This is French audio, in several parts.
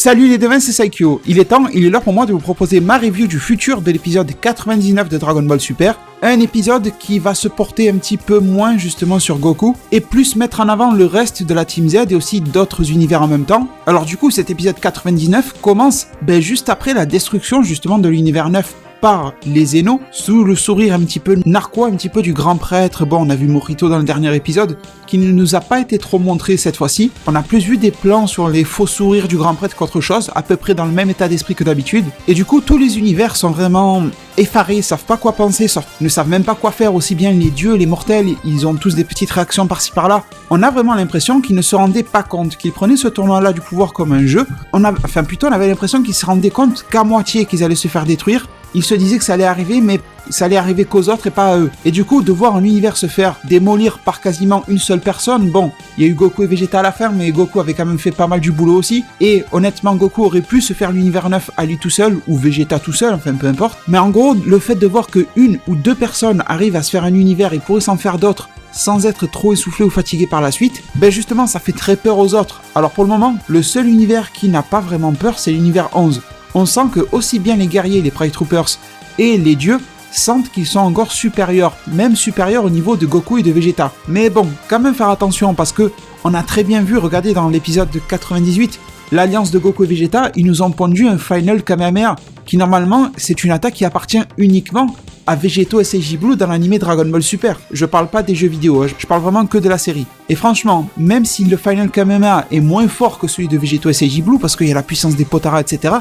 Salut les devins, c'est Saikyo. Il est l'heure pour moi de vous proposer ma review du futur de l'épisode 99 de Dragon Ball Super. Un épisode qui va se porter un petit peu moins justement sur Goku et plus mettre en avant le reste de la Team Z et aussi d'autres univers en même temps. Alors du coup, cet épisode 99 commence juste après la destruction justement de l'univers 9 par les Zeno, sous le sourire un petit peu narquois, un petit peu du grand prêtre. Bon, on a vu Morito dans le dernier épisode, qui ne nous a pas été trop montré cette fois-ci. On a plus vu des plans sur les faux sourires du grand prêtre qu'autre chose, à peu près dans le même état d'esprit que d'habitude. Et du coup, tous les univers sont vraiment effarés, savent pas quoi penser, ne savent même pas quoi faire, aussi bien les dieux, les mortels, ils ont tous des petites réactions par-ci par-là. On a vraiment l'impression qu'ils ne se rendaient pas compte, qu'ils prenaient ce tournoi-là du pouvoir comme un jeu. On avait l'impression qu'ils se rendaient compte qu'à moitié qu'ils allaient se faire détruire. Ils se disaient que ça allait arriver, mais ça allait arriver qu'aux autres et pas à eux. Et du coup, de voir un univers se faire démolir par quasiment une seule personne, bon, il y a eu Goku et Vegeta à la fin, mais Goku avait quand même fait pas mal du boulot aussi. Et honnêtement, Goku aurait pu se faire l'univers 9 à lui tout seul, ou Vegeta tout seul, enfin peu importe. Mais en gros, le fait de voir que une ou deux personnes arrivent à se faire un univers et pourraient s'en faire d'autres, sans être trop essoufflé ou fatigué par la suite, justement, ça fait très peur aux autres. Alors pour le moment, le seul univers qui n'a pas vraiment peur, c'est l'univers 11. On sent que aussi bien les guerriers, les Pride Troopers et les dieux sentent qu'ils sont encore supérieurs, même supérieurs au niveau de Goku et de Vegeta. Mais bon, quand même faire attention parce que on a très bien vu, regardez dans l'épisode de 98, l'alliance de Goku et Vegeta, ils nous ont pondu un Final Kamehameha, qui normalement c'est une attaque qui appartient uniquement à Vegeto et Seiji Blue dans l'anime Dragon Ball Super. Je parle pas des jeux vidéo, je parle vraiment que de la série. Et franchement, même si le Final Kamehameha est moins fort que celui de Vegeto et Seiji Blue, parce qu'il y a la puissance des Potara, etc.,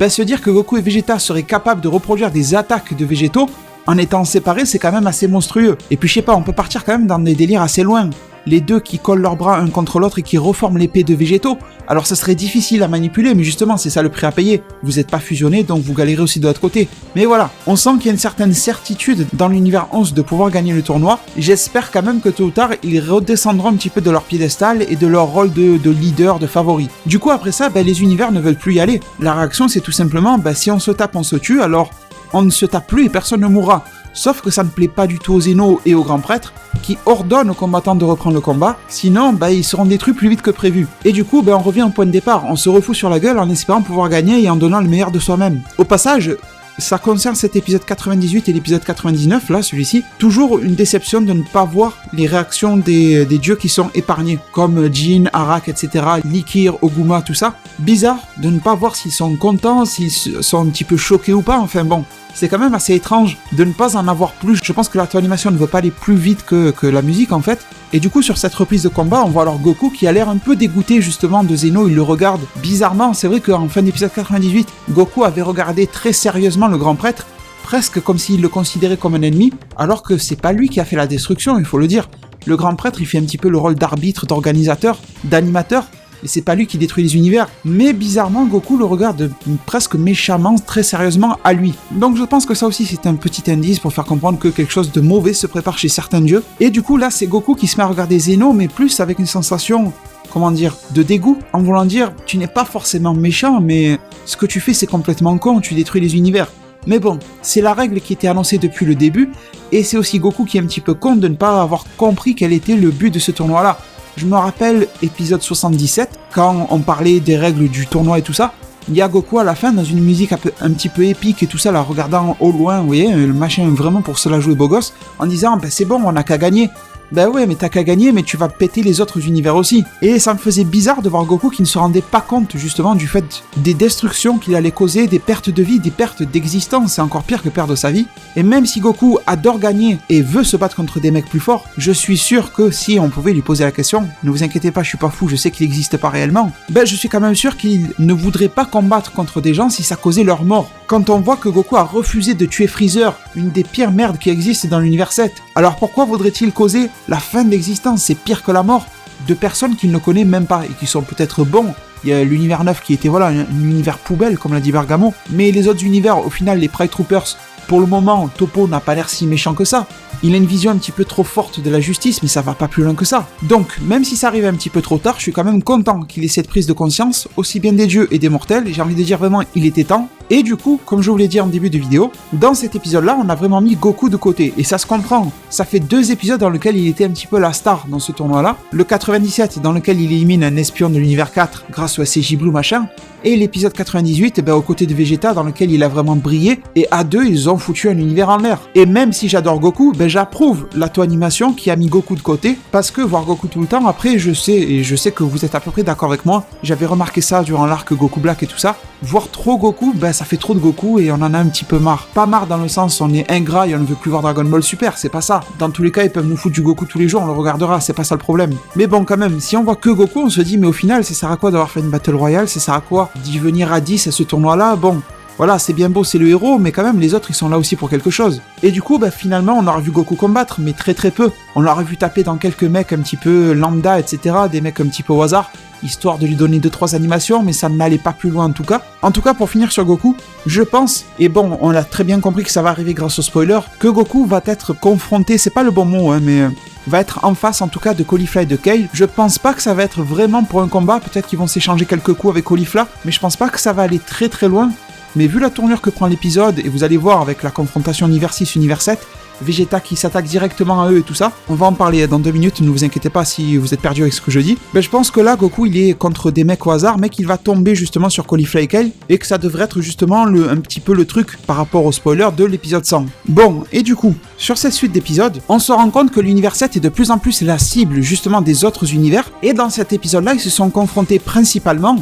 se dire que Goku et Vegeta seraient capables de reproduire des attaques de Vegeto en étant séparés, c'est quand même assez monstrueux. Et puis je sais pas, on peut partir quand même dans des délires assez loin. Les deux qui collent leurs bras un contre l'autre et qui reforment l'épée de Vegeto. Alors ça serait difficile à manipuler, mais justement c'est ça le prix à payer. Vous n'êtes pas fusionnés, donc vous galérez aussi de l'autre côté. Mais voilà, on sent qu'il y a une certaine certitude dans l'univers 11 de pouvoir gagner le tournoi. J'espère quand même que tôt ou tard, ils redescendront un petit peu de leur piédestal et de leur rôle de leader, de favori. Du coup après ça, les univers ne veulent plus y aller. La réaction c'est tout simplement, si on se tape, on se tue, alors on ne se tape plus et personne ne mourra. Sauf que ça ne plaît pas du tout aux Zeno et aux grands prêtres, qui ordonnent aux combattants de reprendre le combat, sinon ils seront détruits plus vite que prévu. Et du coup, on revient au point de départ, on se refout sur la gueule en espérant pouvoir gagner et en donnant le meilleur de soi-même. Au passage, ça concerne cet épisode 98 et l'épisode 99, là, celui-ci, toujours une déception de ne pas voir les réactions des dieux qui sont épargnés, comme Jin, Arak, etc., Likir, Oguma, tout ça. Bizarre de ne pas voir s'ils sont contents, s'ils sont un petit peu choqués ou pas, enfin bon. C'est quand même assez étrange de ne pas en avoir plus. Je pense que l'auto-animation ne veut pas aller plus vite que la musique en fait. Et du coup sur cette reprise de combat, on voit alors Goku qui a l'air un peu dégoûté justement de Zeno, il le regarde. Bizarrement, c'est vrai qu'en fin d'épisode 98, Goku avait regardé très sérieusement le grand prêtre, presque comme s'il le considérait comme un ennemi, alors que c'est pas lui qui a fait la destruction, il faut le dire. Le grand prêtre, il fait un petit peu le rôle d'arbitre, d'organisateur, d'animateur, et c'est pas lui qui détruit les univers. Mais bizarrement, Goku le regarde presque méchamment, très sérieusement à lui. Donc je pense que ça aussi c'est un petit indice pour faire comprendre que quelque chose de mauvais se prépare chez certains dieux. Et du coup là c'est Goku qui se met à regarder Zeno, mais plus avec une sensation, de dégoût, en voulant dire tu n'es pas forcément méchant, mais ce que tu fais c'est complètement con, tu détruis les univers. Mais bon, c'est la règle qui était annoncée depuis le début, et c'est aussi Goku qui est un petit peu con de ne pas avoir compris quel était le but de ce tournoi-là. Je me rappelle épisode 77, quand on parlait des règles du tournoi et tout ça, il y a Goku à la fin dans une musique un petit peu épique et tout ça, là, regardant au loin, vous voyez, le machin vraiment pour se la jouer beau gosse, en disant c'est bon, on n'a qu'à gagner. Ouais, mais t'as qu'à gagner, mais tu vas péter les autres univers aussi. Et ça me faisait bizarre de voir Goku qui ne se rendait pas compte justement du fait des destructions qu'il allait causer, des pertes de vie, des pertes d'existence, c'est encore pire que perdre sa vie. Et même si Goku adore gagner et veut se battre contre des mecs plus forts, je suis sûr que si on pouvait lui poser la question, ne vous inquiétez pas, je suis pas fou, je sais qu'il n'existe pas réellement, je suis quand même sûr qu'il ne voudrait pas combattre contre des gens si ça causait leur mort. Quand on voit que Goku a refusé de tuer Freezer, une des pires merdes qui existent dans l'univers 7, alors pourquoi voudrait-il causer la fin de l'existence, c'est pire que la mort, de personnes qu'il ne connaît même pas et qui sont peut-être bons. Il y a l'univers 9 qui était un univers poubelle comme l'a dit Bergamo, mais les autres univers, au final les Pride Troopers, pour le moment Toppo n'a pas l'air si méchant que ça. Il a une vision un petit peu trop forte de la justice, mais ça va pas plus loin que ça. Donc, même si ça arrive un petit peu trop tard, je suis quand même content qu'il ait cette prise de conscience, aussi bien des dieux et des mortels. J'ai envie de dire vraiment, il était temps. Et du coup, comme je vous l'ai dit en début de vidéo, dans cet épisode-là, on a vraiment mis Goku de côté. Et ça se comprend. Ça fait 2 épisodes dans lesquels il était un petit peu la star dans ce tournoi-là. Le 97, dans lequel il élimine un espion de l'univers 4 grâce au SCJ Blue machin. Et l'épisode 98, aux côtés de Vegeta, dans lequel il a vraiment brillé. Et à deux, ils ont foutu un univers en l'air. Et même si j'adore Goku, j'approuve l'auto-animation qui a mis Goku de côté. Parce que voir Goku tout le temps, après, je sais que vous êtes à peu près d'accord avec moi. J'avais remarqué ça durant l'arc Goku Black et tout ça. Voir trop Goku, ça fait trop de Goku et on en a un petit peu marre. Pas marre dans le sens on est ingrat et on ne veut plus voir Dragon Ball Super, c'est pas ça. Dans tous les cas, ils peuvent nous foutre du Goku tous les jours, on le regardera, c'est pas ça le problème. Mais bon, quand même, si on voit que Goku, on se dit, mais au final, ça sert à quoi d'avoir fait une Battle Royale? Ça sert à quoi d'y venir à 10 à ce tournoi-là? Bon, voilà, c'est bien beau, c'est le héros, mais quand même, les autres, ils sont là aussi pour quelque chose. Et du coup, finalement, on aura vu Goku combattre, mais très très peu. On l'aura vu taper dans quelques mecs un petit peu lambda, etc., des mecs un petit peu au hasard, histoire de lui donner 2-3 animations, mais ça n'allait pas plus loin en tout cas. En tout cas, pour finir sur Goku, je pense, et bon, on a très bien compris que ça va arriver grâce au spoiler, que Goku va être confronté, c'est pas le bon mot, mais va être en face en tout cas de Caulifla et de Kale. Je pense pas que ça va être vraiment pour un combat, peut-être qu'ils vont s'échanger quelques coups avec Caulifla, mais je pense pas que ça va aller très très loin. Mais vu la tournure que prend l'épisode, et vous allez voir avec la confrontation Univers 6, Univers 7, Vegeta qui s'attaque directement à eux et tout ça, on va en parler dans 2 minutes, ne vous inquiétez pas si vous êtes perdu avec ce que je dis. Je pense que là, Goku, il est contre des mecs au hasard, mais qu'il va tomber justement sur Caulifla et Kale, et que ça devrait être justement un petit peu le truc par rapport au spoiler de l'épisode 100. Bon, et du coup, sur cette suite d'épisodes, on se rend compte que l'univers 7 est de plus en plus la cible justement des autres univers, et dans cet épisode-là, ils se sont confrontés principalement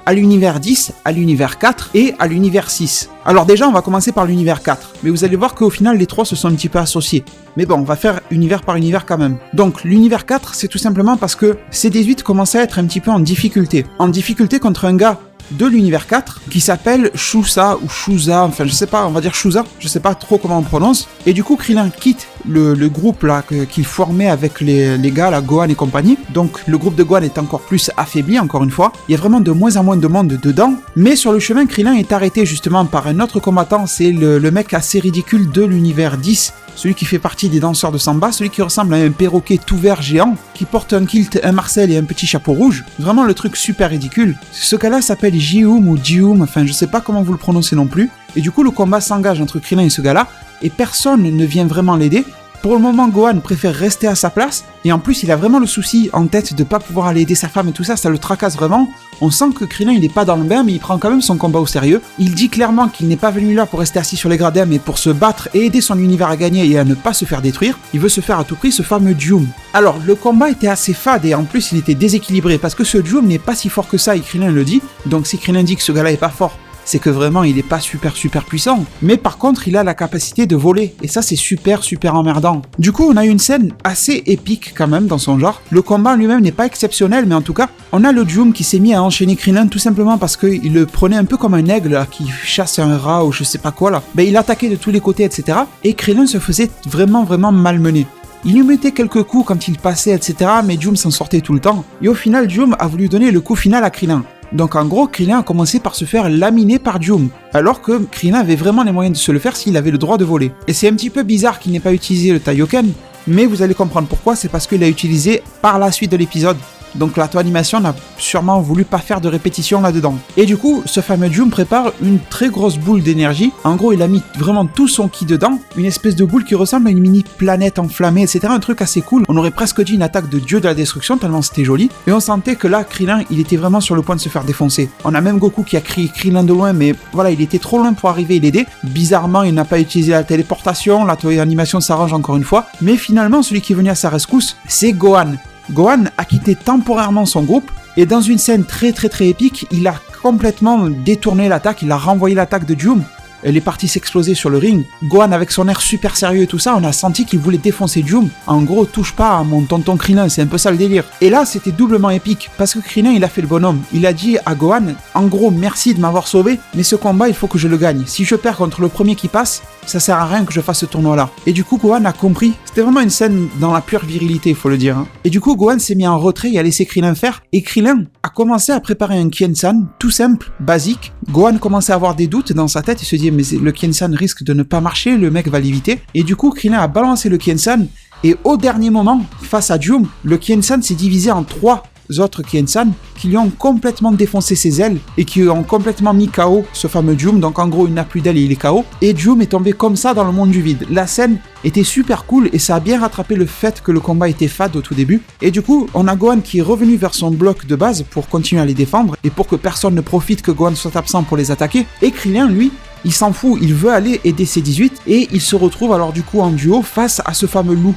à l'univers 10, à l'univers 4 et à l'univers 6. Alors déjà, on va commencer par l'univers 4, mais vous allez voir qu'au final, les trois se sont un petit peu associés. Mais bon, on va faire univers par univers quand même. Donc, l'univers 4, c'est tout simplement parce que C18 commençait à être un petit peu en difficulté. En difficulté contre un gars de l'univers 4 qui s'appelle Shusa ou Shusa, enfin je sais pas, on va dire Shusa, je sais pas trop comment on prononce. Et du coup, Krillin quitte le groupe là qu'il formait avec les gars, la Gohan et compagnie. Donc le groupe de Gohan est encore plus affaibli, encore une fois. Il y a vraiment de moins en moins de monde dedans. Mais sur le chemin, Krillin est arrêté justement par un autre combattant, c'est le mec assez ridicule de l'univers 10. Celui qui fait partie des danseurs de samba, celui qui ressemble à un perroquet tout vert géant, qui porte un kilt, un Marcel et un petit chapeau rouge. Vraiment le truc super ridicule. Ce gars-là s'appelle Jium ou Jium, enfin je sais pas comment vous le prononcez non plus. Et du coup le combat s'engage entre Krillin et ce gars-là, et personne ne vient vraiment l'aider. Pour le moment, Gohan préfère rester à sa place, et en plus, il a vraiment le souci en tête de pas pouvoir aller aider sa femme et tout ça, ça le tracasse vraiment. On sent que Krillin, il est pas dans le bain, mais il prend quand même son combat au sérieux. Il dit clairement qu'il n'est pas venu là pour rester assis sur les gradins, mais pour se battre et aider son univers à gagner et à ne pas se faire détruire. Il veut se faire à tout prix ce fameux Jium. Alors, le combat était assez fade, et en plus, il était déséquilibré, parce que ce Jium n'est pas si fort que ça, et Krillin le dit. Donc si Krillin dit que ce gars-là est pas fort, c'est que vraiment il est pas super puissant. Mais par contre il a la capacité de voler, et ça c'est super emmerdant. Du coup on a une scène assez épique quand même dans son genre. Le combat lui-même n'est pas exceptionnel, mais en tout cas on a le Jium qui s'est mis à enchaîner Krillin tout simplement parce qu'il le prenait un peu comme un aigle là, qui chasse un rat ou je sais pas quoi là. Il attaquait de tous les côtés etc. Et Krillin se faisait vraiment malmener. Il lui mettait quelques coups quand il passait etc. Mais Jium s'en sortait tout le temps. Et au final Jium a voulu donner le coup final à Krillin. Donc en gros, Krillin a commencé par se faire laminer par Jium, alors que Krillin avait vraiment les moyens de se le faire s'il avait le droit de voler. Et c'est un petit peu bizarre qu'il n'ait pas utilisé le Taioken, mais vous allez comprendre pourquoi, c'est parce qu'il l'a utilisé par la suite de l'épisode. Donc l'auto-animation n'a sûrement voulu pas faire de répétition là-dedans. Et du coup, ce fameux Jium prépare une très grosse boule d'énergie. En gros, il a mis vraiment tout son ki dedans. Une espèce de boule qui ressemble à une mini-planète enflammée, etc. Un truc assez cool. On aurait presque dit une attaque de dieu de la destruction, tellement c'était joli. Et on sentait que là, Krillin, il était vraiment sur le point de se faire défoncer. On a même Goku qui a crié Krillin de loin, mais voilà, il était trop loin pour arriver et l'aider. Bizarrement, il n'a pas utilisé la téléportation. L'auto-animation s'arrange encore une fois. Mais finalement, celui qui est venu à sa rescousse, c'est Gohan. Gohan a quitté temporairement son groupe et dans une scène très épique, il a complètement détourné l'attaque, il a renvoyé l'attaque de Jium. Elle est partie s'exploser sur le ring. Gohan avec son air super sérieux et tout ça, on a senti qu'il voulait défoncer Jium. En gros, touche pas à mon tonton Krillin, c'est un peu ça le délire. Et là, c'était doublement épique, parce que Krillin, il a fait le bonhomme. Il a dit à Gohan, en gros, merci de m'avoir sauvé, mais ce combat, il faut que je le gagne. Si je perds contre le premier qui passe, ça sert à rien que je fasse ce tournoi-là. Et du coup, Gohan a compris. C'était vraiment une scène dans la pure virilité, il faut le dire. Hein. Et du coup, Gohan s'est mis en retrait et a laissé Krillin faire. Et Krillin a commencé à préparer un Kien-san, tout simple, basique. Gohan commençait à avoir des doutes dans sa tête. Il se dit, mais le Kien-san risque de ne pas marcher, le mec va l'éviter. Et du coup, Krillin a balancé le Kien-san. Et au dernier moment, face à Jium, le Kien-san s'est divisé en 3 autres Kien-san qui lui ont complètement défoncé ses ailes et qui ont complètement mis KO ce fameux Jum. Donc en gros, il n'a plus d'ailes et il est KO. Et Jum est tombé comme ça dans le monde du vide. La scène était super cool et ça a bien rattrapé le fait que le combat était fade au tout début. Et du coup, on a Gohan qui est revenu vers son bloc de base pour continuer à les défendre et pour que personne ne profite que Gohan soit absent pour les attaquer. Et Krillin, lui, il s'en fout, il veut aller aider C18 et il se retrouve alors du coup en duo face à ce fameux loup,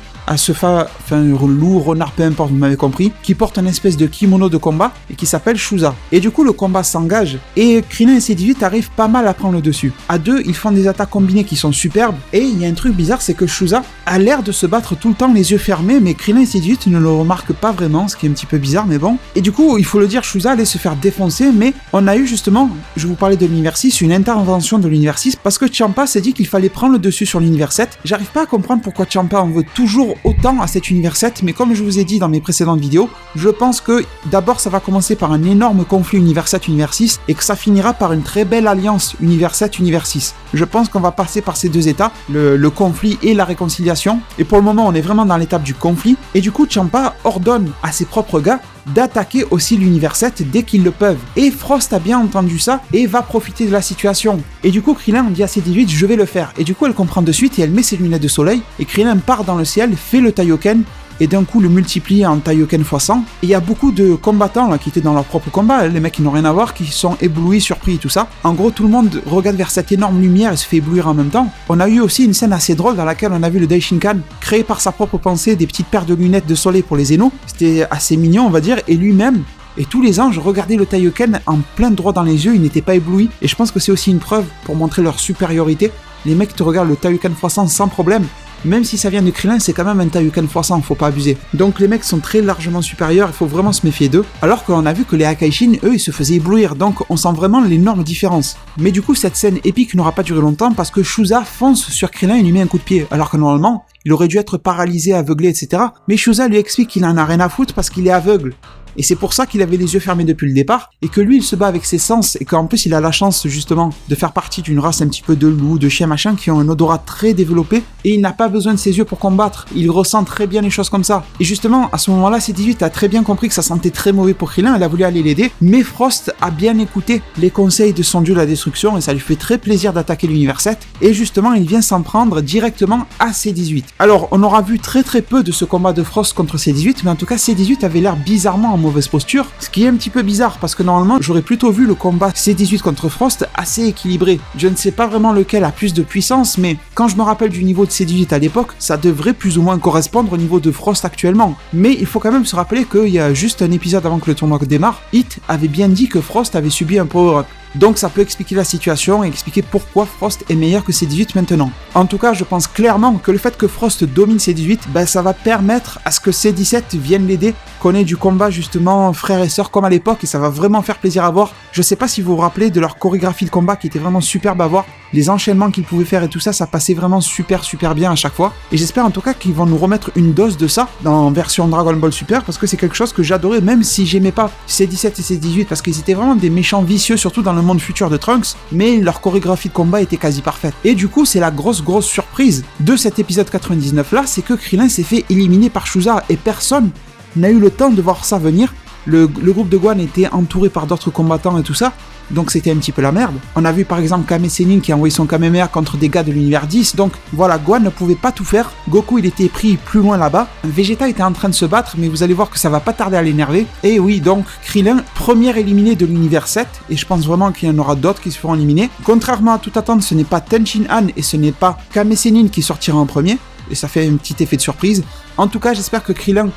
loup, renard, peu importe, vous m'avez compris, qui porte une espèce de kimono de combat et qui s'appelle Shuza. Et du coup, le combat s'engage et Krillin et C18 arrivent pas mal à prendre le dessus. À deux, ils font des attaques combinées qui sont superbes et il y a un truc bizarre, c'est que Shuza a l'air de se battre tout le temps les yeux fermés, mais Krillin et C18 ne le remarquent pas vraiment, ce qui est un petit peu bizarre, mais bon. Et du coup, il faut le dire, Shuza allait se faire défoncer, mais on a eu justement, je vous parlais de l'univers 6, une intervention de l'univers 6 parce que Ciampa s'est dit qu'il fallait prendre le dessus sur l'univers 7. J'arrive pas à comprendre pourquoi Ciampa en veut toujours autant à cet univers 7, mais comme je vous ai dit dans mes précédentes vidéos, je pense que d'abord ça va commencer par un énorme conflit univers 7, univers 6, et que ça finira par une très belle alliance univers 7, univers 6. Je pense qu'on va passer par ces deux états, le conflit et la réconciliation, et pour le moment on est vraiment dans l'étape du conflit, et du coup Ciampa ordonne à ses propres gars d'attaquer aussi l'univers 7 dès qu'ils le peuvent. Et Frost a bien entendu ça et va profiter de la situation. Et du coup Krillin dit à C18 je vais le faire. Et du coup elle comprend de suite et elle met ses lunettes de soleil et Krillin part dans le ciel, fait le Taioken et d'un coup le multiplie en Taioken x100. Et il y a beaucoup de combattants là, qui étaient dans leur propre combat, les mecs qui n'ont rien à voir, qui sont éblouis, surpris et tout ça. En gros tout le monde regarde vers cette énorme lumière et se fait éblouir en même temps. On a eu aussi une scène assez drôle dans laquelle on a vu le Daishinkan créer par sa propre pensée des petites paires de lunettes de soleil pour les Zeno. C'était assez mignon on va dire, et lui-même et tous les anges regardaient le Taioken en plein droit dans les yeux, ils n'étaient pas éblouis. Et je pense que c'est aussi une preuve pour montrer leur supériorité. Les mecs te regardent le Taioken x100 sans problème. Même si ça vient de Krillin, c'est quand même un Taioken x100, faut pas abuser. Donc les mecs sont très largement supérieurs, il faut vraiment se méfier d'eux. Alors qu'on a vu que les Hakaishin, eux, ils se faisaient éblouir, donc on sent vraiment l'énorme différence. Mais du coup, cette scène épique n'aura pas duré longtemps parce que Shuza fonce sur Krillin et lui met un coup de pied, alors que normalement, il aurait dû être paralysé, aveuglé, etc. Mais Shuza lui explique qu'il en a rien à foutre parce qu'il est aveugle. Et c'est pour ça qu'il avait les yeux fermés depuis le départ, et que lui il se bat avec ses sens, et qu'en plus il a la chance justement de faire partie d'une race un petit peu de loups, de chiens machin, qui ont un odorat très développé, et il n'a pas besoin de ses yeux pour combattre, il ressent très bien les choses comme ça. Et justement, à ce moment-là, C18 a très bien compris que ça sentait très mauvais pour Krillin, elle a voulu aller l'aider, mais Frost a bien écouté les conseils de son dieu la destruction, et ça lui fait très plaisir d'attaquer l'univers 7, et justement il vient s'en prendre directement à C18. Alors, on aura vu très peu de ce combat de Frost contre C18, mais en tout cas C18 avait l'air bizarrement en mauvaise posture, ce qui est un petit peu bizarre parce que normalement j'aurais plutôt vu le combat C18 contre Frost assez équilibré. Je ne sais pas vraiment lequel a plus de puissance, mais quand je me rappelle du niveau de C18 à l'époque, ça devrait plus ou moins correspondre au niveau de Frost actuellement. Mais il faut quand même se rappeler qu'il y a juste un épisode avant que le tournoi démarre, Hit avait bien dit que Frost avait subi un power-up. Donc ça peut expliquer la situation et expliquer pourquoi Frost est meilleur que C18 maintenant. En tout cas, je pense clairement que le fait que Frost domine C18, ça va permettre à ce que C17 vienne l'aider, qu'on ait du combat justement frères et sœurs comme à l'époque, et ça va vraiment faire plaisir à voir. Je sais pas si vous vous rappelez de leur chorégraphie de combat qui était vraiment superbe à voir, les enchaînements qu'ils pouvaient faire et tout ça, ça passait vraiment super bien à chaque fois. Et j'espère en tout cas qu'ils vont nous remettre une dose de ça dans version Dragon Ball Super, parce que c'est quelque chose que j'adorais, même si j'aimais pas C17 et C18, parce qu'ils étaient vraiment des méchants vicieux, surtout dans le monde futur de Trunks, mais leur chorégraphie de combat était quasi parfaite. Et du coup, c'est la grosse surprise de cet épisode 99 là, c'est que Krillin s'est fait éliminer par Shuza, et personne n'a eu le temps de voir ça venir. Le groupe de Gohan était entouré par d'autres combattants et tout ça, donc c'était un petit peu la merde. On a vu par exemple Kame Sennin qui a envoyé son Kamehameha contre des gars de l'univers 10, donc voilà, Gohan ne pouvait pas tout faire, Goku il était pris plus loin là-bas, Vegeta était en train de se battre, mais vous allez voir que ça va pas tarder à l'énerver. Et oui, donc Krillin, premier éliminé de l'univers 7, et je pense vraiment qu'il y en aura d'autres qui se feront éliminer. Contrairement à toute attente, ce n'est pas Tenshin Han et ce n'est pas Kame Sennin qui sortira en premier, et ça fait un petit effet de surprise. En tout cas, j'espère que Krillin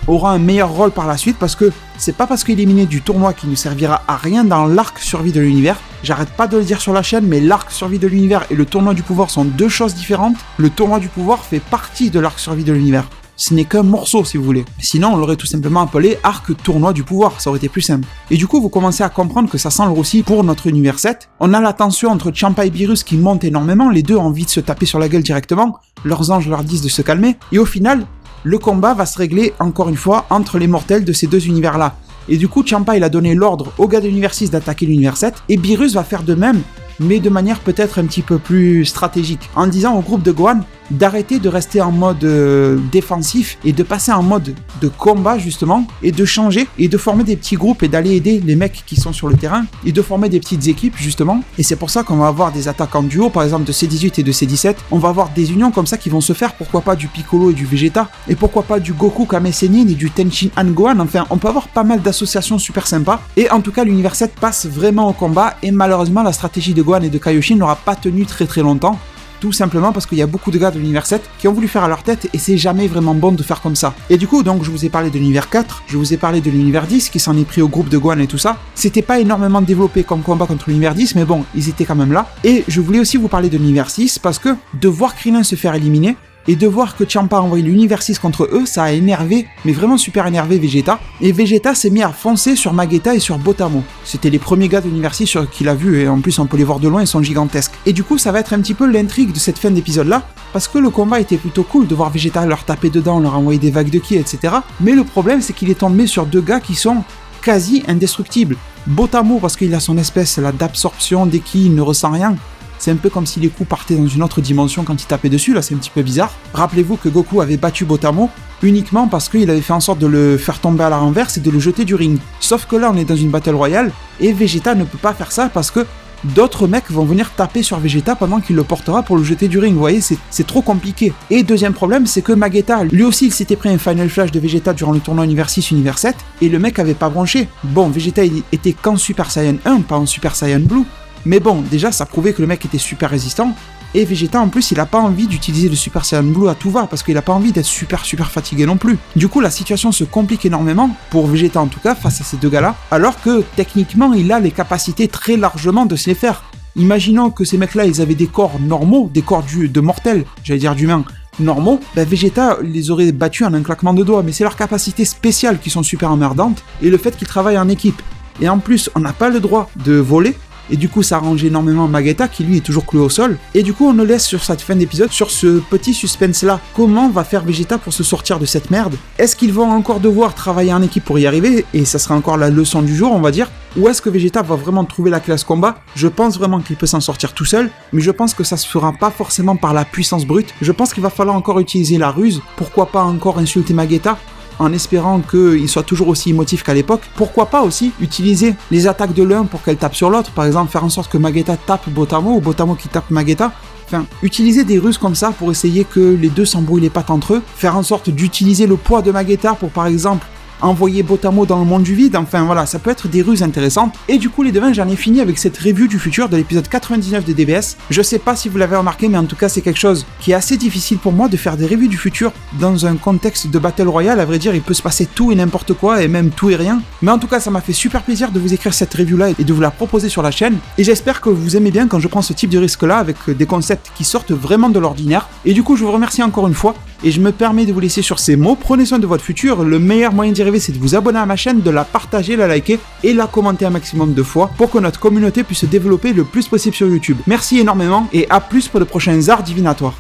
aura un meilleur rôle par la suite, parce que c'est pas parce qu'il est éliminé du tournoi qu'il ne servira à rien dans l'arc survie de l'univers. J'arrête pas de le dire sur la chaîne, mais l'arc survie de l'univers et le tournoi du pouvoir sont deux choses différentes. Le tournoi du pouvoir fait partie de l'arc survie de l'univers. Ce n'est qu'un morceau si vous voulez. Sinon on l'aurait tout simplement appelé arc tournoi du pouvoir, ça aurait été plus simple. Et du coup vous commencez à comprendre que ça sent le roussi pour notre univers 7. On a la tension entre Ciampa et Beerus qui monte énormément, les deux ont envie de se taper sur la gueule directement, leurs anges leur disent de se calmer, et au final, le combat va se régler encore une fois entre les mortels de ces deux univers-là. Et du coup, Ciampa il a donné l'ordre aux gars de l'univers 6 d'attaquer l'univers 7, et Beerus va faire de même, mais de manière peut-être un petit peu plus stratégique, en disant au groupe de Gohan, d'arrêter de rester en mode défensif et de passer en mode de combat justement, et de changer et de former des petits groupes et d'aller aider les mecs qui sont sur le terrain et de former des petites équipes justement. Et c'est pour ça qu'on va avoir des attaques en duo, par exemple de C18 et de C17. On va avoir des unions comme ça qui vont se faire, pourquoi pas du Piccolo et du Vegeta, et pourquoi pas du Goku Kame Sennin et du Tenshin Han Gohan. Enfin, on peut avoir pas mal d'associations super sympas. Et en tout cas, l'univers 7 passe vraiment au combat, et malheureusement la stratégie de Gohan et de Kaioshin n'aura pas tenu très longtemps. Tout simplement parce qu'il y a beaucoup de gars de l'univers 7 qui ont voulu faire à leur tête, et c'est jamais vraiment bon de faire comme ça. Et du coup, donc, je vous ai parlé de l'univers 4, je vous ai parlé de l'univers 10 qui s'en est pris au groupe de Gohan et tout ça. C'était pas énormément développé comme combat contre l'univers 10, mais bon, ils étaient quand même là. Et je voulais aussi vous parler de l'univers 6 parce que de voir Krillin se faire éliminer, et de voir que Champa a envoyé l'univers 6 contre eux, ça a énervé, mais vraiment super énervé Vegeta. Et Vegeta s'est mis à foncer sur Magetta et sur Botamo. C'était les premiers gars de l'univers 6 qu'il a vu, et en plus on peut les voir de loin, ils sont gigantesques. Et du coup ça va être un petit peu l'intrigue de cette fin d'épisode là, parce que le combat était plutôt cool de voir Vegeta leur taper dedans, leur envoyer des vagues de ki, etc. Mais le problème c'est qu'il est tombé sur deux gars qui sont quasi indestructibles. Botamo parce qu'il a son espèce là d'absorption des ki, il ne ressent rien. C'est un peu comme si les coups partaient dans une autre dimension quand il tapait dessus, là c'est un petit peu bizarre. Rappelez-vous que Goku avait battu Botamo uniquement parce qu'il avait fait en sorte de le faire tomber à la renverse et de le jeter du ring. Sauf que là on est dans une Battle Royale, et Vegeta ne peut pas faire ça parce que d'autres mecs vont venir taper sur Vegeta pendant qu'il le portera pour le jeter du ring, vous voyez, c'est trop compliqué. Et deuxième problème, c'est que Magetta, lui aussi il s'était pris un Final Flash de Vegeta durant le tournoi Univers 6, Univers 7, et le mec avait pas branché. Bon, Vegeta il était qu'en Super Saiyan 1, pas en Super Saiyan Blue. Mais bon, déjà ça prouvait que le mec était super résistant, et Vegeta en plus il a pas envie d'utiliser le Super Saiyan Blue à tout va, parce qu'il a pas envie d'être super fatigué non plus. Du coup la situation se complique énormément, pour Vegeta en tout cas, face à ces deux gars-là, alors que techniquement il a les capacités très largement de se les faire. Imaginons que ces mecs-là ils avaient des corps normaux, des corps de mortels, j'allais dire d'humains, normaux, ben Vegeta les aurait battus en un claquement de doigts, mais c'est leurs capacités spéciales qui sont super emmerdantes, et le fait qu'ils travaillent en équipe. Et en plus on n'a pas le droit de voler, et du coup ça arrange énormément Magetta qui lui est toujours cloué au sol, et du coup on nous laisse sur cette fin d'épisode sur ce petit suspense là. Comment va faire Vegeta pour se sortir de cette merde? Est-ce qu'ils vont encore devoir travailler en équipe pour y arriver, et ça sera encore la leçon du jour on va dire, ou est-ce que Vegeta va vraiment trouver la classe combat? Je pense vraiment qu'il peut s'en sortir tout seul, mais je pense que ça se fera pas forcément par la puissance brute. Je pense qu'il va falloir encore utiliser la ruse, pourquoi pas encore insulter Magetta en espérant qu'il soit toujours aussi émotif qu'à l'époque. Pourquoi pas aussi utiliser les attaques de l'un pour qu'elle tape sur l'autre, par exemple faire en sorte que Magetta tape Botamo ou Botamo qui tape Magetta. Enfin, utiliser des ruses comme ça pour essayer que les deux s'embrouillent les pattes entre eux, faire en sorte d'utiliser le poids de Magetta pour par exemple envoyer Botamo dans le monde du vide, enfin voilà, ça peut être des ruses intéressantes. Et du coup les devins, j'en ai fini avec cette review du futur de l'épisode 99 de DBS. Je sais pas si vous l'avez remarqué, mais en tout cas c'est quelque chose qui est assez difficile pour moi de faire des reviews du futur dans un contexte de Battle Royale. À vrai dire, il peut se passer tout et n'importe quoi, et même tout et rien. Mais en tout cas ça m'a fait super plaisir de vous écrire cette review là et de vous la proposer sur la chaîne. Et j'espère que vous aimez bien quand je prends ce type de risque là avec des concepts qui sortent vraiment de l'ordinaire. Et du coup je vous remercie encore une fois. Et je me permets de vous laisser sur ces mots. Prenez soin de votre futur. Le meilleur moyen d'y arriver, c'est de vous abonner à ma chaîne, de la partager, la liker et la commenter un maximum de fois pour que notre communauté puisse se développer le plus possible sur YouTube. Merci énormément et à plus pour de prochains arts divinatoires.